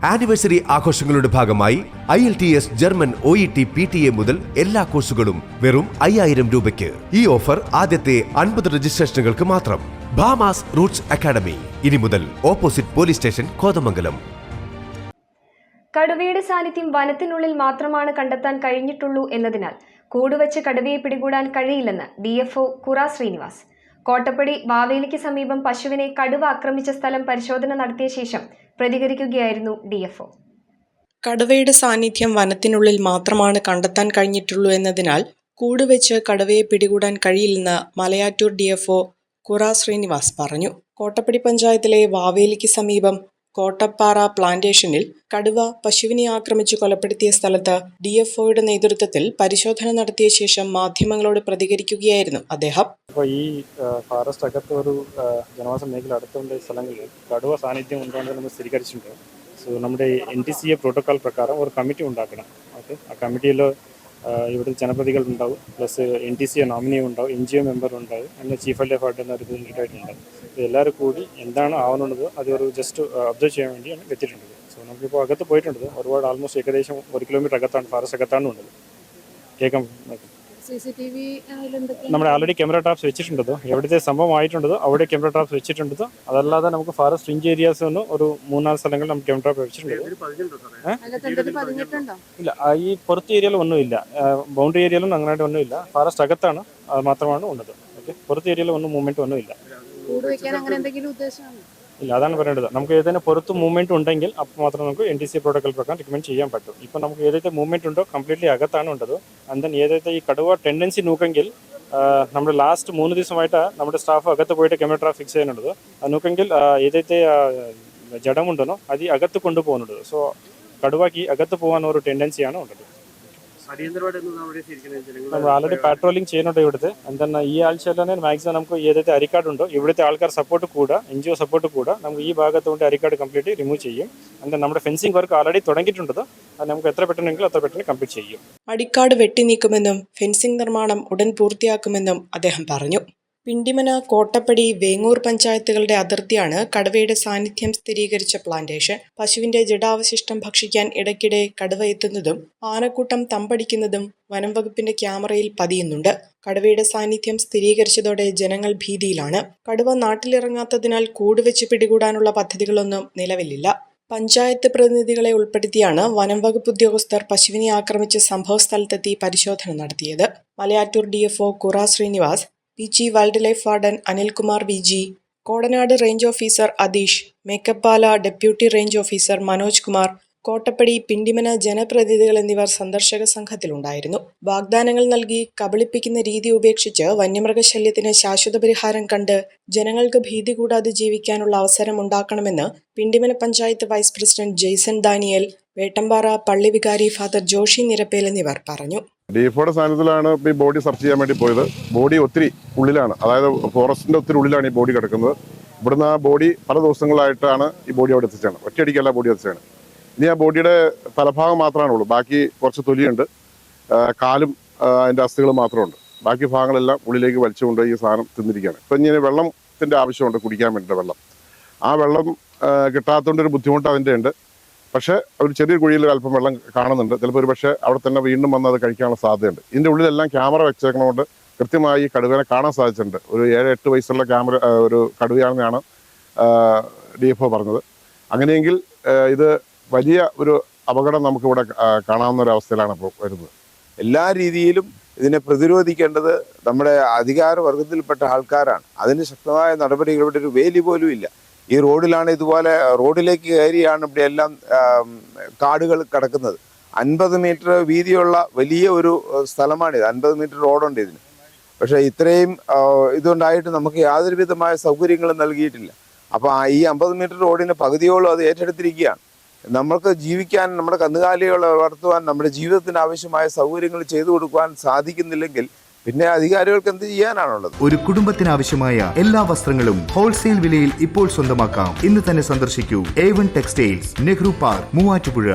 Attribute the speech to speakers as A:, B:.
A: Anniversary ആഘോഷങ്ങളുടെ ഭാഗമായി IELTS German OET PTA മുതൽ എല്ലാ കോഴ്സുകളും വെറും 5000 രൂപയ്ക്ക്. ഈ ഓഫർ ആദ്യത്തെ 50 രജിസ്ട്രേഷനുകൾക്ക് മാത്രം. ഭാമാസ് റൂട്ട്സ് അക്കാഡമി, ഇനി മുതൽ ഓപ്പോസിറ്റ് പോലീസ് സ്റ്റേഷൻ, കോതമംഗലം.
B: കടുവയുടെ സാന്നിധ്യം വനത്തിനുള്ളിൽ മാത്രമാണ് കണ്ടെത്താൻ കഴിഞ്ഞിട്ടുള്ളൂ എന്നതിനാൽ കൂടുവച്ച് കടുവയെ പിടികൂടാൻ കഴിയില്ലെന്ന് DFO കുറ ശ്രീനിവാസ്. കോട്ടപ്പടി വാവേലിക്ക് സമീപം പശുവിനെ കടുവ ആക്രമിച്ച സ്ഥലം പരിശോധന നടത്തിയ ശേഷം പ്രതികരിക്കുകയായിരുന്നു DFO.
C: കടുവയുടെ സാന്നിധ്യം വനത്തിനുള്ളിൽ മാത്രമാണ് കണ്ടെത്താൻ കഴിഞ്ഞിട്ടുള്ളൂ എന്നതിനാൽ കൂടുവെച്ച് കടുവയെ പിടികൂടാൻ കഴിയില്ലെന്ന് മലയാറ്റൂർ DFO കുറ ശ്രീനിവാസ് പറഞ്ഞു. കോട്ടപ്പടി പഞ്ചായത്തിലെ വാവേലിക്ക് സമീപം കോട്ടപ്പാറ പ്ലാന്റേഷനിൽ കടുവ പശുവിനെ ആക്രമിച്ചു കൊലപ്പെടുത്തിയ സ്ഥലത്ത് DFOയുടെ നേതൃത്വത്തിൽ പരിശോധന നടത്തിയ ശേഷം മാധ്യമങ്ങളോട് പ്രതികരിക്കുകയായിരുന്നു അദ്ദേഹം.
D: അപ്പോൾ ഈ ഫോറസ്റ്റ് അകത്ത് ഒരു ജനവാസ മേഖല അടുത്തുള്ള സ്ഥലങ്ങളിൽ കടുവ സാന്നിധ്യം ഉണ്ടാകുന്നത് നമ്മൾ സ്ഥിരീകരിച്ചിട്ടുണ്ട്. സോ നമ്മുടെ NTCA പ്രോട്ടോകോൾ പ്രകാരം ഒരു കമ്മിറ്റി ഉണ്ടാക്കണം. ഓക്കെ, ആ കമ്മിറ്റിയിൽ ഇവിടുത്തെ ജനപ്രതികൾ ഉണ്ടാവും, പ്ലസ് NTCA നോമിനി ഉണ്ടാവും, NGO മെമ്പർ ഉണ്ടാവും, അങ്ങനെ ചീഫ് വൈൽഡ് ലൈഫ് വാർഡൻ ഒരു ലീഡായിട്ടുണ്ടാവും. എല്ലാവരും കൂടി എന്താണ് ആവുന്നുള്ളത് അത് ഒരു ജസ്റ്റ് ഒബ്സർവ് ചെയ്യാൻ വേണ്ടിയാണ് വെച്ചിട്ടുള്ളത്. സോ നമുക്കിപ്പോൾ അകത്ത് പോയിട്ടുള്ളത് ഒരുപാട് ആൾമോസ്റ്റ് ഏകദേശം 1 കിലോമീറ്റർ അകത്താണ്, ഫോറസ്റ്റ് അകത്താണ് ഉള്ളത്. കേൾക്കാം, നമ്മുടെ ആൾറെഡി ക്യാമറ ട്രാപ്സ് വെച്ചിട്ടുണ്ടോ, എവിടുത്തെ സംഭവം ആയിട്ടുണ്ടോ അവിടെ ക്യാമറ ട്രാപ്സ് വെച്ചിട്ടുണ്ടോ. അതല്ലാതെ നമുക്ക് ഫോറസ്റ്റ് ഫ്രിഞ്ച് ഏരിയാസ് 3-4 സ്ഥലങ്ങളിൽ നമുക്ക് ക്യാമറ ട്രാപ്പ് വെച്ചിട്ടുണ്ട്. ഇല്ല, ഈ പുറത്ത് ഏരിയയിൽ ഒന്നുമില്ല, ബൗണ്ടറി ഏരിയയിലും അങ്ങനെയായിട്ട് ഒന്നുമില്ല. ഫോറസ്റ്റ് അകത്താണ്, അത് മാത്രമാണ് ഉള്ളത്. ഓക്കെ, പുറത്ത് ഏരിയയിൽ മൂവ്മെന്റ് ഒന്നുമില്ല. ഇല്ല, അതാണ് പറയേണ്ടത്. നമുക്ക് ഏതെങ്കിലും പുറത്ത് മൂവ്മെന്റ് ഉണ്ടെങ്കിൽ അപ്പോൾ മാത്രം നമുക്ക് NTCA പ്രോട്ടോകോൾ പ്രകാരം റിക്കമെൻഡ് ചെയ്യാൻ പറ്റും. ഇപ്പം നമുക്ക് ഏതൊക്കെ മൂവ്മെന്റ് ഉണ്ടോ കംപ്ലീറ്റ്ലി അകത്താണ് ഉണ്ടത്. ആൻഡ് ദെൻ ഏതൊക്കെ ഈ കടുവ ടെൻഡൻസി നോക്കെങ്കിൽ നമ്മുടെ ലാസ്റ്റ് 3 ദിവസമായിട്ട് നമ്മുടെ സ്റ്റാഫ് അകത്ത് പോയിട്ട് ക്യാമറ ട്രാപ്പ് ഫിക്സ് ചെയ്യുന്നുണ്ട്. അത് നോക്കെങ്കിൽ ഏതൊക്കെ ജഡമുണ്ടെന്നോ അത് അകത്ത് കൊണ്ടുപോകുന്നുണ്ട്. സോ കടുവയ്ക്ക് അകത്ത് പോകാൻ ഒരു ടെൻഡൻസിയാണ് ഉള്ളത്. നമ്മൾ ആൾറെഡി പാട്രോളിംഗ് ചെയ്യുന്നുണ്ട് ഇവിടുത്തെ. എന്താണ് ഈ ആഴ്ചയിൽ തന്നെ മാക്സിമം നമുക്ക് ഏതൊക്കെ അരിക്കാടുണ്ടോ ഇവിടുത്തെ ആൾക്കാർ സപ്പോർട്ട് കൂടാ, NGO സപ്പോർട്ട് കൂടാ, നമുക്ക് ഈ ഭാഗത്തുകൊണ്ട് അരിക്കാട് കംപ്ലീറ്റ് റിമൂവ് ചെയ്യും. എന്താ നമ്മുടെ ഫെൻസിംഗ് വർക്ക് ആൾറെഡി തുടങ്ങിയിട്ടുണ്ട്, അത് നമുക്ക് എത്ര പെട്ടെന്നെങ്കിലും അത്ര പെട്ടെന്ന് കംപ്ലീറ്റ് ചെയ്യും.
C: അടിക്കാട് വെട്ടി നീക്കുമെന്നും ഫെൻസിംഗ് നിർമ്മാണം ഉടൻ പൂർത്തിയാക്കുമെന്നും അദ്ദേഹം പറഞ്ഞു. പിണ്ടിമന, കോട്ടപ്പടി, വേങ്ങൂർ പഞ്ചായത്തുകളുടെ അതിർത്തിയാണ് കടുവയുടെ സാന്നിധ്യം സ്ഥിരീകരിച്ച പ്ലാന്റേഷൻ. പശുവിന്റെ ജഡാവശിഷ്ടം ഭക്ഷിക്കാൻ ഇടയ്ക്കിടെ കടുവ എത്തുന്നതും ആനക്കൂട്ടം തമ്പടിക്കുന്നതും വനം വകുപ്പിന്റെ ക്യാമറയിൽ പതിയുന്നുണ്ട്. കടുവയുടെ സാന്നിധ്യം സ്ഥിരീകരിച്ചതോടെ ജനങ്ങൾ ഭീതിയിലാണ്. കടുവ നാട്ടിലിറങ്ങാത്തതിനാൽ കൂടുവെച്ച് പിടികൂടാനുള്ള പദ്ധതികളൊന്നും നിലവിലില്ല. പഞ്ചായത്ത് പ്രതിനിധികളെ ഉൾപ്പെടുത്തിയാണ് വനം വകുപ്പ് ഉദ്യോഗസ്ഥർ പശുവിനെ ആക്രമിച്ച് സംഭവ സ്ഥലത്തെത്തി പരിശോധന നടത്തിയത്. Malayattoor DFO Kura Srinivas, PG wildlife warden Anilkumar VG, Kodanad range officer Adeesh, Mekkappala deputy range officer Manoj Kumar, Kottappady, Pindimana ജനപ്രതിനിധികൾ എന്നിവർ സന്ദർശക സംഘത്തിലുണ്ടായിരുന്നു. വാഗ്ദാനങ്ങൾ നൽകി കബളിപ്പിക്കുന്ന രീതി ഉപേക്ഷിച്ച് വന്യമൃഗശല്യത്തിന് ശാശ്വത പരിഹാരം കണ്ട് ജനങ്ങൾക്ക് ഭീതി കൂടാതെ ജീവിക്കാനുള്ള അവസരം ഉണ്ടാക്കണമെന്ന് പിണ്ടിമന പഞ്ചായത്ത് വൈസ് പ്രസിഡന്റ് ജെയ്സൺ ദാനിയേൽ, വേട്ടമ്പാറ പള്ളി വികാരി ഫാദർ ജോഷി നിരപ്പേൽ എന്നിവർ പറഞ്ഞു.
E: DFOയുടെ സാന്നിധ്യത്തിലാണ് ഈ ബോഡി സെർച്ച് ചെയ്യാൻ വേണ്ടി പോയത്. ബോഡി ഒത്തിരി ഉള്ളിലാണ്, അതായത് ഫോറസ്റ്റിന്റെ ഒത്തിരി ഉള്ളിലാണ് ഈ ബോഡി കിടക്കുന്നത്. ഇവിടുന്ന് ആ ബോഡി പല ദിവസങ്ങളായിട്ടാണ് ഈ ബോഡി അവിടെ എത്തിച്ചാണ്, ഒറ്റയടിക്കല്ല ബോഡി എത്തിച്ചാണ്. ഇനി ആ ബോഡിയുടെ തലഭാഗം മാത്രമാണ് ഉള്ളൂ, ബാക്കി കുറച്ച് തൊലിയുണ്ട്, കാലും അതിൻ്റെ അസ്ഥികളും മാത്രമുണ്ട്. ബാക്കി ഭാഗങ്ങളെല്ലാം ഉള്ളിലേക്ക് വലിച്ചുകൊണ്ട് ഈ സാധനം തിന്നിരിക്കുകയാണ്. ഇപ്പം ഇനി വെള്ളത്തിൻ്റെ ആവശ്യമുണ്ട്, കുടിക്കാൻ വേണ്ടിയിട്ട് വെള്ളം. ആ വെള്ളം കിട്ടാത്തതുകൊണ്ടൊരു ബുദ്ധിമുട്ട് അതിൻ്റെ ഉണ്ട്. പക്ഷേ ഒരു ചെറിയ കുഴിയിൽ അല്പം വെള്ളം കാണുന്നുണ്ട്. ചിലപ്പോൾ ഒരു പക്ഷേ അവിടെ തന്നെ വീണ്ടും വന്ന് അത് കഴിക്കാനുള്ള സാധ്യതയുണ്ട്. ഇതിൻ്റെ ഉള്ളിലെല്ലാം ക്യാമറ വെച്ചേക്കുന്നതുകൊണ്ട് കൃത്യമായി ഈ കടുവനെ കാണാൻ സാധിച്ചിട്ടുണ്ട്. ഒരു 7-8 വയസ്സുള്ള ഒരു കടുവയാണെന്നാണ് DFO പറഞ്ഞത്. അങ്ങനെയെങ്കിൽ ഇത് വലിയ ഒരു അപകടം നമുക്കിവിടെ കാണാവുന്ന ഒരു അവസ്ഥയിലാണ് ഇപ്പോൾ വരുന്നത്.
F: എല്ലാ രീതിയിലും ഇതിനെ പ്രതിരോധിക്കേണ്ടത് നമ്മുടെ അധികാരവർഗത്തിൽപ്പെട്ട ആൾക്കാരാണ്. അതിന് ശക്തമായ നടപടികൾ ഇവിടെ ഒരു വേലി പോലും ഇല്ല. ഈ റോഡിലാണ് ഇതുപോലെ റോഡിലേക്ക് കയറിയാണ് ഇവിടെ എല്ലാം കാടുകൾ കിടക്കുന്നത്. 50 മീറ്റർ വീതിയുള്ള വലിയ ഒരു സ്ഥലമാണിത്, 50 മീറ്റർ റോഡുണ്ട് ഇതിന്. പക്ഷേ ഇത്രയും ഇതുണ്ടായിട്ട് നമുക്ക് യാതൊരു വിധമായ സൗകര്യങ്ങളും നൽകിയിട്ടില്ല. അപ്പോൾ ഈ 50 മീറ്റർ റോഡിന് പകുതിയോളം അത് ഏറ്റെടുത്തിരിക്കുകയാണ്. നമ്മൾക്ക് ജീവിക്കാൻ, നമ്മുടെ കന്നുകാലികളെ വളർത്തുവാൻ, നമ്മുടെ ജീവിതത്തിന് ആവശ്യമായ സൗകര്യങ്ങൾ ചെയ്തു കൊടുക്കുവാൻ സാധിക്കുന്നില്ലെങ്കിൽ പിന്നെ അധികാരികൾക്ക് എന്ത് ചെയ്യാനാണുള്ളത്?
G: ഒരു കുടുംബത്തിന് ആവശ്യമായ എല്ലാ വസ്ത്രങ്ങളും ഹോൾസെയിൽ വിലയിൽ ഇപ്പോൾ സ്വന്തമാക്കാം. ഇന്ന് തന്നെ സന്ദർശിക്കൂ A1 textiles, Nehru park, Muvattupuzha.